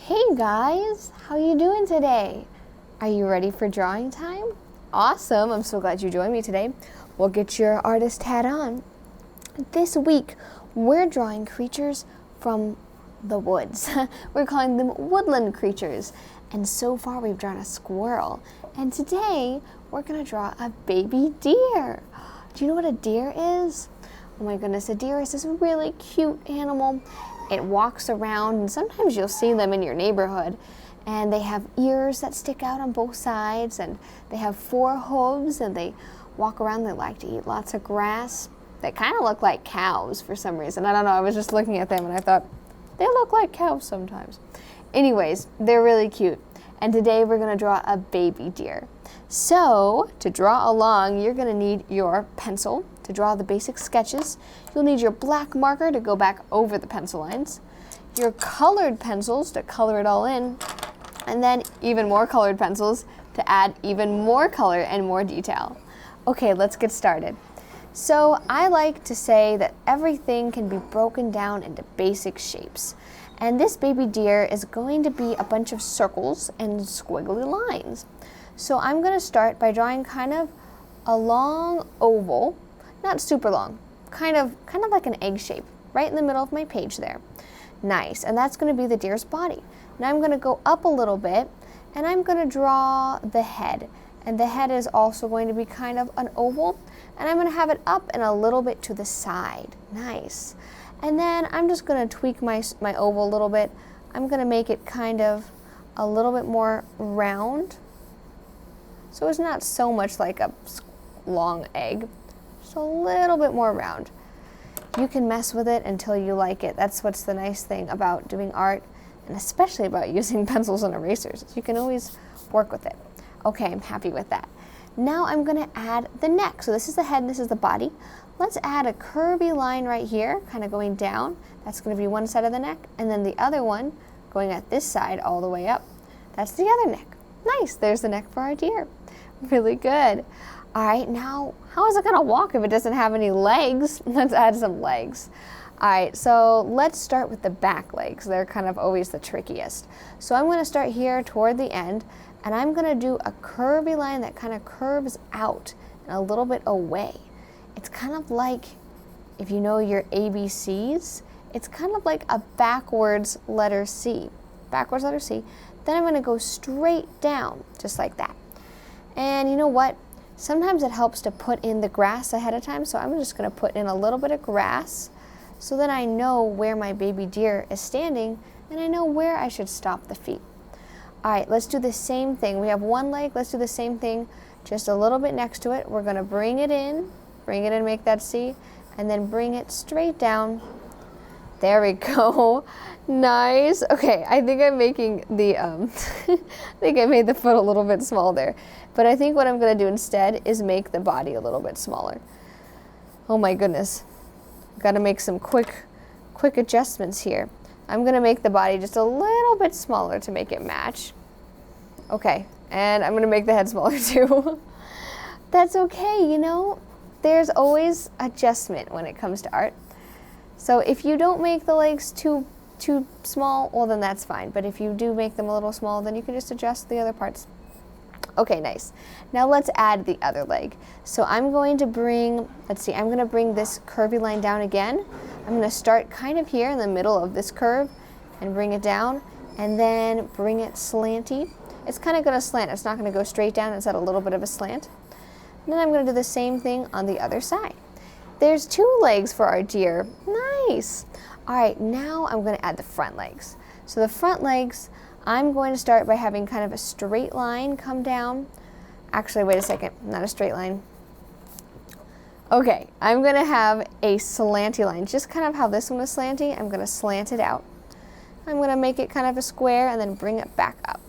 Hey guys, how you doing today? Are you ready for drawing time? Awesome, I'm so glad you joined me today. Well, get your artist hat on. This week, we're drawing creatures from the woods. We're calling them woodland creatures. And so far, we've drawn a squirrel. And today, we're gonna draw a baby deer. Do you know what a deer is? Oh my goodness, a deer is this really cute animal. It walks around, and sometimes you'll see them in your neighborhood. And they have ears that stick out on both sides, and they have 4 hooves, and they walk around. They like to eat lots of grass. They kind of look like cows for some reason. I don't know, I was just looking at them and I thought, they look like cows sometimes. Anyways, they're really cute. And today we're gonna draw a baby deer. So, to draw along, you're gonna need your pencil to draw the basic sketches. You'll need your black marker to go back over the pencil lines, your colored pencils to color it all in, and then even more colored pencils to add even more color and more detail. Okay, let's get started. So I like to say that everything can be broken down into basic shapes. And this baby deer is going to be a bunch of circles and squiggly lines. So I'm going to start by drawing kind of a long oval, not super long, kind of like an egg shape, right in the middle of my page there. Nice, and that's going to be the deer's body. Now I'm going to go up a little bit, and I'm going to draw the head. And the head is also going to be kind of an oval, and I'm going to have it up and a little bit to the side. Nice. And then I'm just going to tweak my oval a little bit. I'm going to make it kind of a little bit more round. So it's not so much like a long egg, just a little bit more round. You can mess with it until you like it. That's what's the nice thing about doing art, and especially about using pencils and erasers. You can always work with it. Okay, I'm happy with that. Now I'm going to add the neck. So this is the head, this is the body. Let's add a curvy line right here, kind of going down. That's going to be one side of the neck, and then the other one going at this side all the way up. That's the other neck. Nice, there's the neck for our deer. Really good. All right, now how is it going to walk if it doesn't have any legs? Let's add some legs. All right, so let's start with the back legs. They're kind of always the trickiest. So I'm going to start here toward the end, and I'm going to do a curvy line that kind of curves out and a little bit away. It's kind of like, if you know your ABCs, it's kind of like a backwards letter C. Backwards letter C. Then I'm going to go straight down, just like that. And you know what? Sometimes it helps to put in the grass ahead of time, so I'm just going to put in a little bit of grass so that I know where my baby deer is standing and I know where I should stop the feet. All right, let's do the same thing. We have one leg. Let's do the same thing, just a little bit next to it. We're going to bring it in, make that C, and then bring it straight down. There we go. Nice. Okay, I think I'm making the, I think I made the foot a little bit small there. But I think what I'm going to do instead is make the body a little bit smaller. Oh my goodness. Got to make some quick adjustments here. I'm going to make the body just a little bit smaller to make it match. Okay, and I'm going to make the head smaller too. That's okay, you know. There's always adjustment when it comes to art. So if you don't make the legs too small, well then that's fine. But if you do make them a little small, then you can just adjust the other parts. Okay, nice. Now let's add the other leg. So I'm going to bring, I'm going to bring this curvy line down again. I'm going to start kind of here in the middle of this curve and bring it down, and then bring it slanty. It's kind of going to slant. It's not going to go straight down. It's at a little bit of a slant. And then I'm going to do the same thing on the other side. There's 2 legs for our deer. Nice. All right, now I'm going to add the front legs. So the front legs, I'm going to start by having kind of a straight line come down. Actually, wait a second, not a straight line. Okay, I'm going to have a slanty line, just kind of how this one was slanty. I'm going to slant it out. I'm going to make it kind of a square and then bring it back up.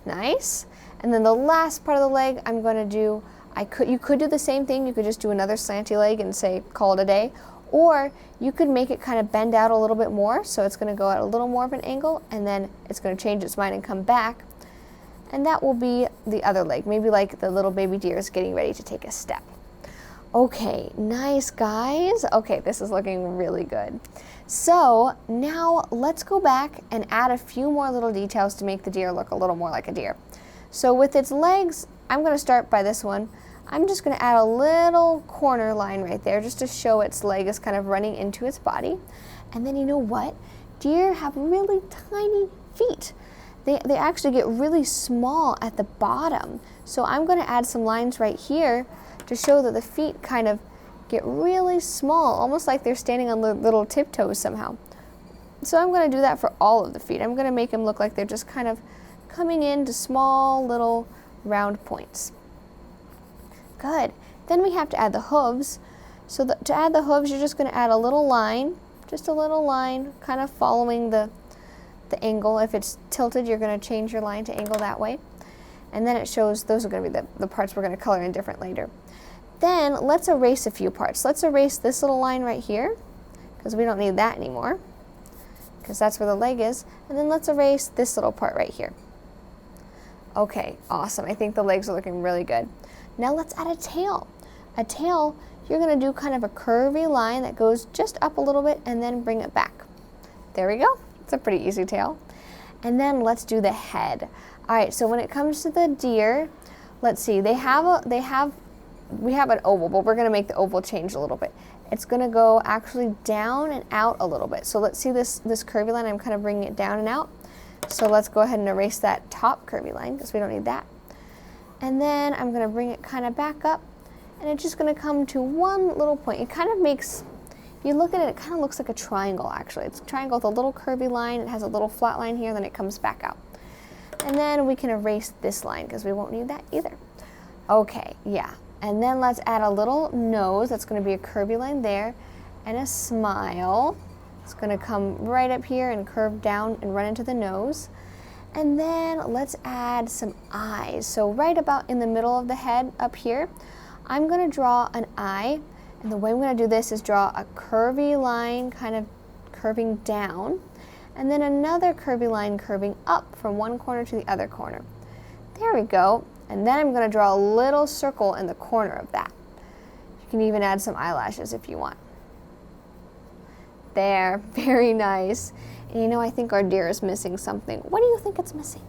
Nice. And then the last part of the leg, I'm going to do, you could do the same thing. You could just do another slanty leg and say, call it a day. Or you could make it kind of bend out a little bit more, so it's going to go at a little more of an angle, and then it's going to change its mind and come back. And that will be the other leg, maybe like the little baby deer is getting ready to take a step. Okay, nice guys. Okay, this is looking really good. So now let's go back and add a few more little details to make the deer look a little more like a deer. So with its legs, I'm going to start by this one. I'm just going to add a little corner line right there just to show its leg is kind of running into its body. And then you know what? Deer have really tiny feet. They actually get really small at the bottom. So I'm going to add some lines right here to show that the feet kind of get really small, almost like they're standing on little tiptoes somehow. So I'm going to do that for all of the feet. I'm going to make them look like they're just kind of coming into small little round points. Good. Then we have to add the hooves. So to add the hooves, you're just going to add a little line, just a little line, kind of following the angle. If it's tilted, you're going to change your line to angle that way. And then it shows, those are going to be the parts we're going to color in different later. Then let's erase a few parts. Let's erase this little line right here, because we don't need that anymore, because that's where the leg is. And then let's erase this little part right here. Okay, awesome. I think the legs are looking really good. Now let's add a tail. A tail, you're going to do kind of a curvy line that goes just up a little bit and then bring it back. There we go. It's a pretty easy tail. And then let's do the head. All right, so when it comes to the deer, let's see, we have an oval, but we're going to make the oval change a little bit. It's going to go actually down and out a little bit. So let's see this curvy line. I'm kind of bringing it down and out. So let's go ahead and erase that top curvy line because we don't need that. And then I'm going to bring it kind of back up, and it's just going to come to one little point. It kind of makes, you look at it, it kind of looks like a triangle actually. It's a triangle with a little curvy line. It has a little flat line here, then it comes back out. And then we can erase this line because we won't need that either. Okay, yeah. And then let's add a little nose. That's going to be a curvy line there, and a smile. It's going to come right up here and curve down and run into the nose. And then let's add some eyes. So right about in the middle of the head up here, I'm going to draw an eye. And the way I'm going to do this is draw a curvy line kind of curving down, and then another curvy line curving up from one corner to the other corner. There we go. And then I'm going to draw a little circle in the corner of that. You can even add some eyelashes if you want. There, very nice. And you know, I think our deer is missing something. What do you think it's missing?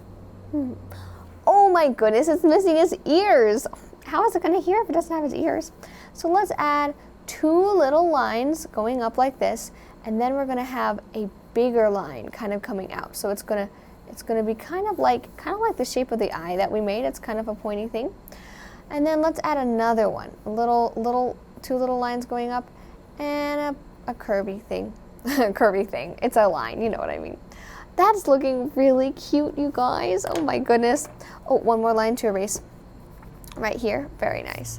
Oh my goodness, it's missing his ears. How is it going to hear if it doesn't have his ears? So let's add two little lines going up like this, and then we're going to have a bigger line kind of coming out. So it's going to be kind of like the shape of the eye that we made. It's kind of a pointy thing. And then let's add another one, two little lines going up, and a curvy thing. Curvy thing. It's a line, you know what I mean. That's looking really cute, you guys. Oh my goodness. Oh, one more line to erase right here. Very nice.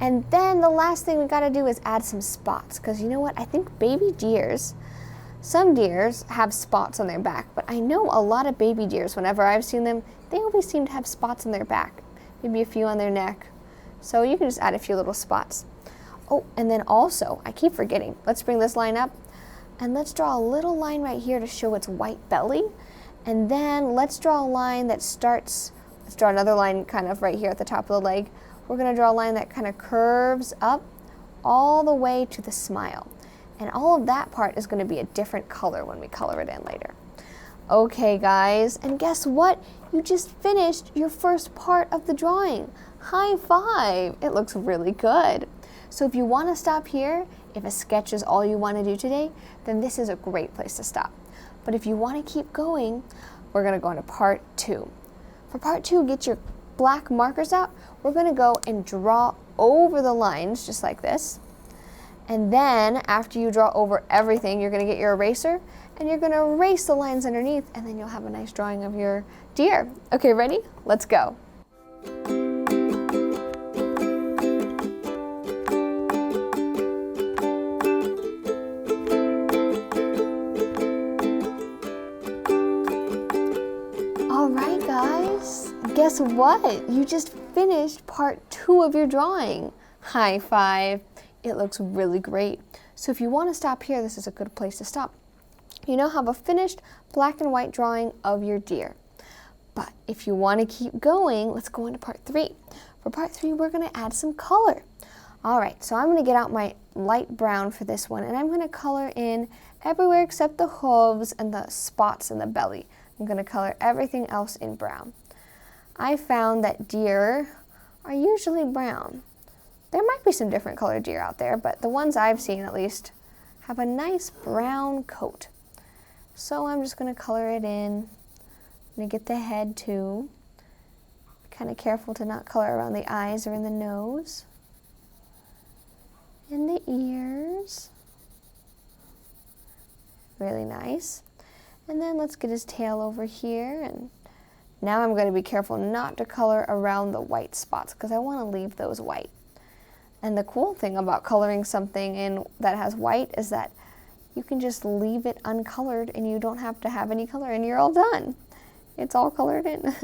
And then the last thing we got to do is add some spots, because you know what? I think baby deers, some deers have spots on their back, but I know a lot of baby deers, whenever I've seen them, they always seem to have spots on their back, maybe a few on their neck. So you can just add a few little spots. Oh, and then also, I keep forgetting, let's bring this line up, and let's draw a little line right here to show its white belly. And then let's draw a line that starts, let's draw another line kind of right here at the top of the leg. We're going to draw a line that kind of curves up all the way to the smile. And all of that part is going to be a different color when we color it in later. Okay, guys, and guess what? You just finished your first part of the drawing. High five! It looks really good. So if you want to stop here, if a sketch is all you want to do today, then this is a great place to stop. But if you want to keep going, we're going to go into part 2. For part 2, get your black markers out. We're going to go and draw over the lines just like this. And then after you draw over everything, you're going to get your eraser and you're going to erase the lines underneath, and then you'll have a nice drawing of your deer. Okay, ready? Let's go. All right, guys, guess what? You just finished part 2 of your drawing. High five. It looks really great. So if you want to stop here, this is a good place to stop. You now have a finished black and white drawing of your deer. But if you want to keep going, let's go into part 3. For part 3, we're going to add some color. All right, so I'm going to get out my light brown for this one, and I'm going to color in everywhere except the hooves and the spots in the belly. I'm going to color everything else in brown. I found that deer are usually brown. There might be some different colored deer out there, but the ones I've seen at least have a nice brown coat. So I'm just going to color it in. I'm going to get the head too. Kind of careful to not color around the eyes or in the nose. And the ears. Really nice. And then let's get his tail over here. And now I'm going to be careful not to color around the white spots because I want to leave those white. And the cool thing about coloring something in that has white is that you can just leave it uncolored and you don't have to have any color and you're all done. It's all colored in.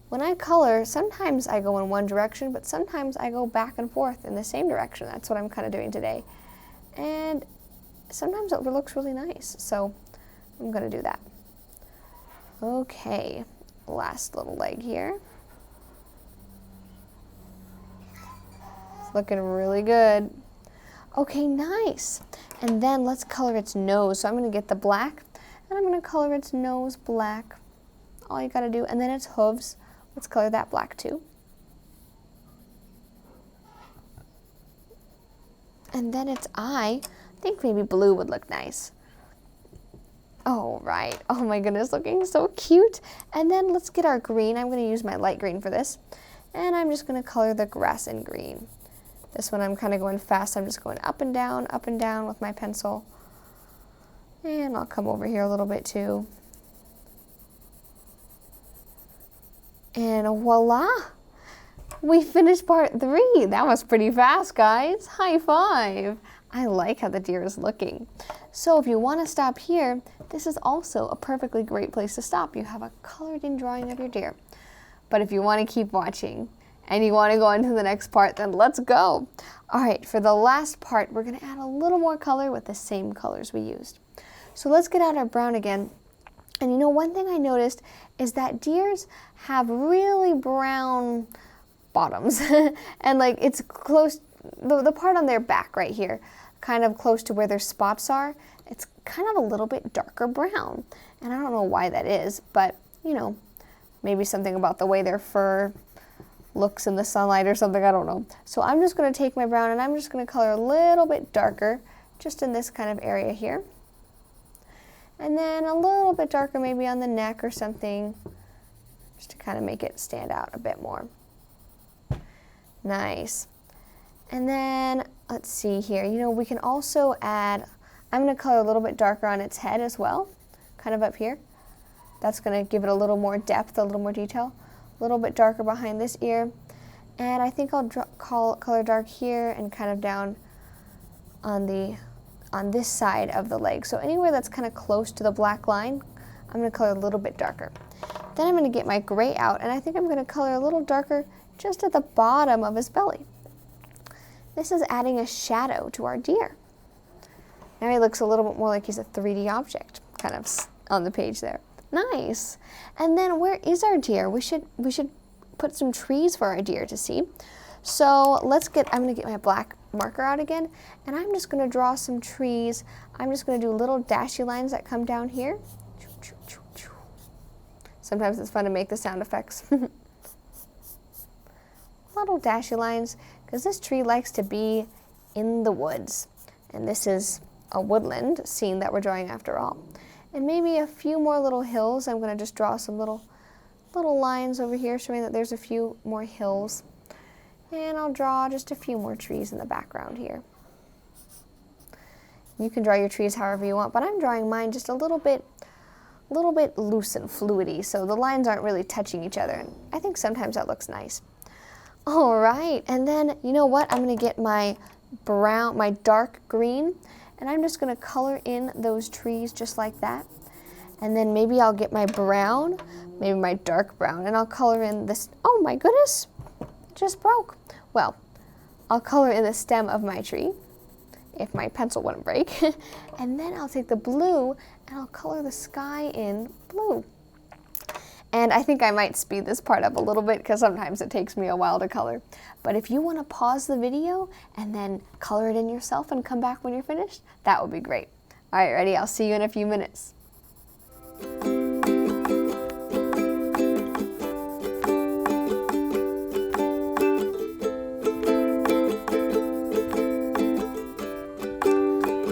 When I color, sometimes I go in one direction, but sometimes I go back and forth in the same direction. That's what I'm kind of doing today. And sometimes it looks really nice, so I'm going to do that. Okay, last little leg here. It's looking really good. Okay, nice. And then let's color its nose. So I'm going to get the black, and I'm going to color its nose black. All you got to do, and then its hooves. Let's color that black too. And then its eye, I think maybe blue would look nice. Oh, right. Oh my goodness, looking so cute. And then let's get our green. I'm going to use my light green for this. And I'm just going to color the grass in green. This one I'm kind of going fast. I'm just going up and down with my pencil. And I'll come over here a little bit too. And voila! We finished part 3. That was pretty fast, guys. High five! I like how the deer is looking. So if you want to stop here, this is also a perfectly great place to stop. You have a colored in drawing of your deer. But if you want to keep watching and you want to go on to the next part, then let's go. All right, for the last part, we're going to add a little more color with the same colors we used. So let's get out our brown again. And you know, one thing I noticed is that deers have really brown bottoms. And like it's close, the part on their back right here, kind of close to where their spots are, it's kind of a little bit darker brown. And I don't know why that is, but you know, maybe something about the way their fur looks in the sunlight or something, I don't know. So I'm just going to take my brown and I'm just going to color a little bit darker just in this kind of area here. And then a little bit darker maybe on the neck or something, just to kind of make it stand out a bit more. Nice. And then, let's see here, you know, we can also add, I'm going to color a little bit darker on its head as well, kind of up here. That's going to give it a little more depth, a little more detail. A little bit darker behind this ear. And I think I'll color dark here and kind of down on this side of the leg. So anywhere that's kind of close to the black line, I'm going to color a little bit darker. Then I'm going to get my gray out, and I think I'm going to color a little darker just at the bottom of his belly. This is adding a shadow to our deer. Now he looks a little bit more like he's a 3D object, kind of on the page there. Nice. And then where is our deer? We should put some trees for our deer to see. So I'm going to get my black marker out again, and I'm just going to draw some trees. I'm just going to do little dashy lines that come down here. Sometimes it's fun to make the sound effects. Little dashy lines, because this tree likes to be in the woods. And this is a woodland scene that we're drawing after all. And maybe a few more little hills. I'm going to just draw some little lines over here showing that there's a few more hills. And I'll draw just a few more trees in the background here. You can draw your trees however you want, but I'm drawing mine just a little bit loose and fluidy, so the lines aren't really touching each other. And I think sometimes that looks nice. All right, and then you know what? I'm going to get my dark green, and I'm just going to color in those trees just like that. And then maybe I'll get my brown, maybe my dark brown, and I'll color in this. Oh my goodness, it just broke. Well, I'll color in the stem of my tree, if my pencil wouldn't break. And then I'll take the blue and I'll color the sky in blue. And I think I might speed this part up a little bit because sometimes it takes me a while to color. But if you want to pause the video and then color it in yourself and come back when you're finished, that would be great. All right, ready? I'll see you in a few minutes.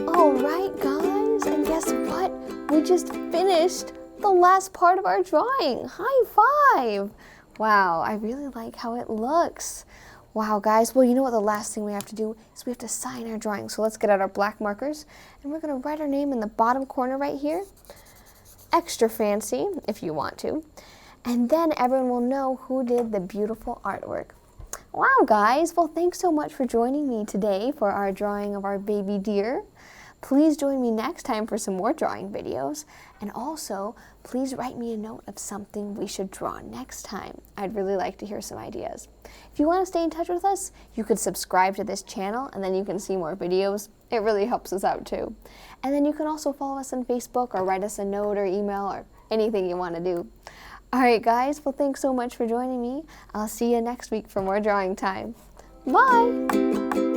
All right, guys, and guess what? We just finished the last part of our drawing. High five! Wow, I really like how it looks. Wow, guys, well, you know what the last thing we have to do is we have to sign our drawing. So let's get out our black markers, and we're gonna write our name in the bottom corner right here. Extra fancy, if you want to. And then everyone will know who did the beautiful artwork. Wow, guys, well, thanks so much for joining me today for our drawing of our baby deer. Please join me next time for some more drawing videos. And also, please write me a note of something we should draw next time. I'd really like to hear some ideas. If you want to stay in touch with us, you could subscribe to this channel and then you can see more videos. It really helps us out too. And then you can also follow us on Facebook or write us a note or email or anything you want to do. All right, guys, well, thanks so much for joining me. I'll see you next week for more drawing time. Bye!